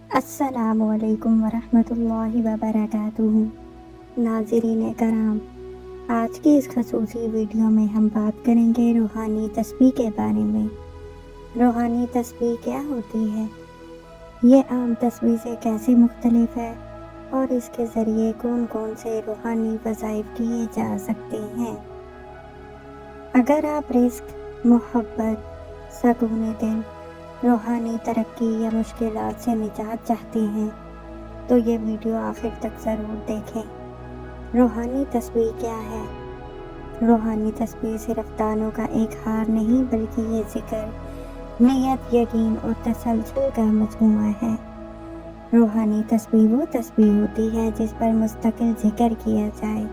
السلام علیکم ورحمۃ اللہ وبرکاتہ۔ ناظرین کرام، آج کی اس خصوصی ویڈیو میں ہم بات کریں گے روحانی تسبیح کے بارے میں۔ روحانی تسبیح کیا ہوتی ہے؟ یہ عام تسبیح سے کیسے مختلف ہے اور اس کے ذریعے کون کون سے روحانی وظائف کیے جا سکتے ہیں؟ اگر آپ رزق، محبت، سکون دل، روحانی ترقی یا مشکلات سے نجات چاہتے ہیں تو یہ ویڈیو آخر تک ضرور دیکھیں۔ روحانی تسبیح کیا ہے؟ روحانی تسبیح صرف تانوں کا ایک ہار نہیں بلکہ یہ ذکر، نیت، یقین اور تسلسل کا مجموعہ ہے۔ روحانی تسبیح وہ تسبیح ہوتی ہے جس پر مستقل ذکر کیا جائے،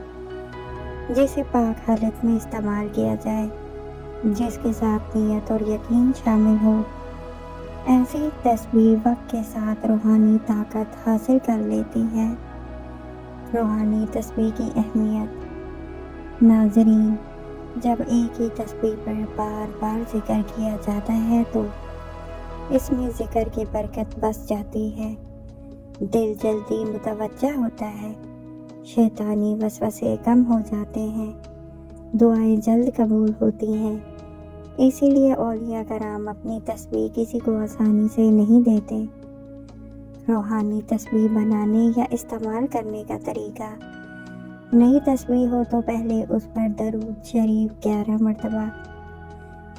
جسے پاک حالت میں استعمال کیا جائے، جس کے ساتھ نیت اور یقین شامل ہو۔ ایسی تسبیح وقت کے ساتھ روحانی طاقت حاصل کر لیتی ہے۔ روحانی تسبیح کی اہمیت۔ ناظرین، جب ایک ہی تسبیح پر بار بار ذکر کیا جاتا ہے تو اس میں ذکر کی برکت بس جاتی ہے، دل جلدی متوجہ ہوتا ہے، شیطانی وسوسے کم ہو جاتے ہیں، دعائیں جلد قبول ہوتی ہیں۔ اسی لیے اولیاء کرام اپنی تسبیح کسی کو آسانی سے نہیں دیتے۔ روحانی تسبیح بنانے یا استعمال کرنے کا طریقہ۔ نئی تسبیح ہو تو پہلے اس پر درود شریف 11 مرتبہ،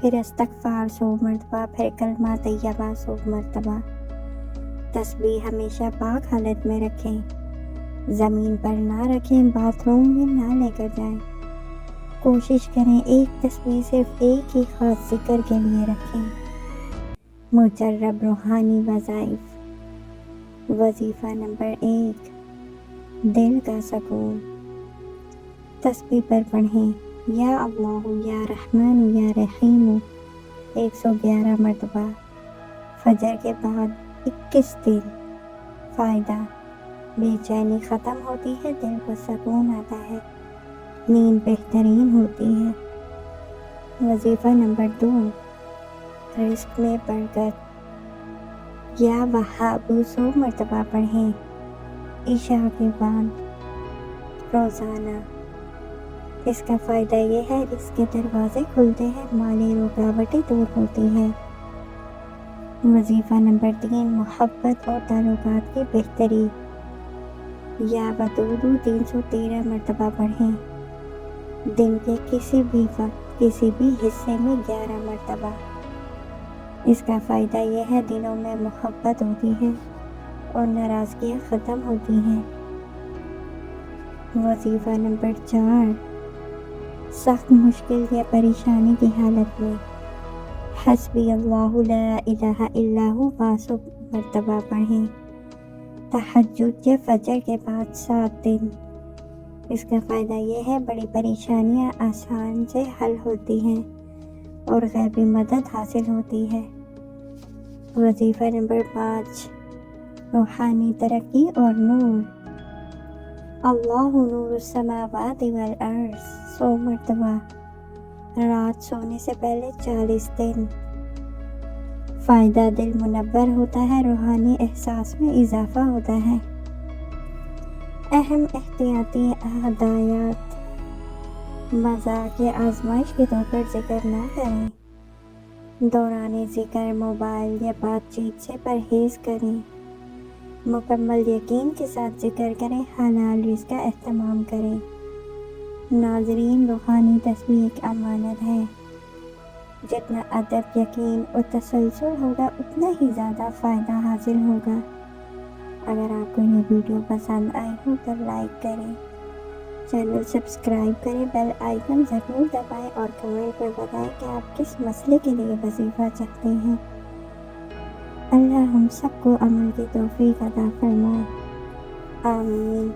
پھر استغفار 100 مرتبہ، پھر کلمہ طیبہ 100 مرتبہ۔ تسبیح ہمیشہ پاک حالت میں رکھیں، زمین پر نہ رکھیں، باتھ روم میں نہ لے کر جائیں۔ کوشش کریں ایک تسبیح صرف ایک ہی خاص ذکر کے لیے رکھیں۔ مجرب روحانی وظائف۔ وظیفہ نمبر 1، دل کا سکون۔ تسبیح پر پڑھیں یا اللہ یا رحمان یا رحیم 111 مرتبہ، فجر کے بعد 21 دن۔ فائدہ: بے چینی ختم ہوتی ہے، دل کو سکون آتا ہے، نیند بہترین ہوتی ہے۔ وظیفہ نمبر 2، رزق میں برکت۔ یا وہاب 100 مرتبہ پڑھیں عشاء کے بعد روزانہ۔ اس کا فائدہ یہ ہے رزق کے دروازے کھلتے ہیں، مالی رکاوٹیں دور ہوتی ہیں۔ وظیفہ نمبر 3، محبت اور تعلقات کی بہتری۔ یا ودود 313 مرتبہ پڑھیں، دن کے کسی بھی وقت، کسی بھی حصے میں 11 مرتبہ۔ اس کا فائدہ یہ ہے دلوں میں محبت ہوتی ہے اور ناراضگیاں ختم ہوتی ہیں۔ وظیفہ نمبر 4، سخت مشکل یا پریشانی کی حالت میں حسبی اللہ لا الہ الا ہو 100 مرتبہ پڑھیں، تہجد یا فجر کے بعد 7 دن۔ اس کا فائدہ یہ ہے بڑی پریشانیاں آسان سے حل ہوتی ہیں اور غیبی مدد حاصل ہوتی ہے۔ وظیفہ نمبر 5، روحانی ترقی اور نور۔ اللہ نور السماوات والارض 100 مرتبہ، رات سونے سے پہلے 40 دن۔ فائدہ: دل منور ہوتا ہے، روحانی احساس میں اضافہ ہوتا ہے۔ اہم احتیاطی ہدایات: مذاق یا آزمائش کے طور پر ذکر نہ کریں، دوران ذکر موبائل یا بات چیت سے پرہیز کریں، مکمل یقین کے ساتھ ذکر کریں، حلال رزق کا اہتمام کریں۔ ناظرین، روحانی تسبیح ایک امانت ہے، جتنا ادب، یقین اور تسلسل ہوگا اتنا ہی زیادہ فائدہ حاصل ہوگا۔ اگر آپ کو یہ ویڈیو پسند آئی ہو تو لائک کریں، چینل سبسکرائب کریں، بیل آئیکن ضرور دبائیں اور کمنٹ میں بتائیں کہ آپ کس مسئلے کے لیے وظیفہ چاہتے ہیں۔ اللہ ہم سب کو عمل کی توفیق عطا فرمائے، آمین۔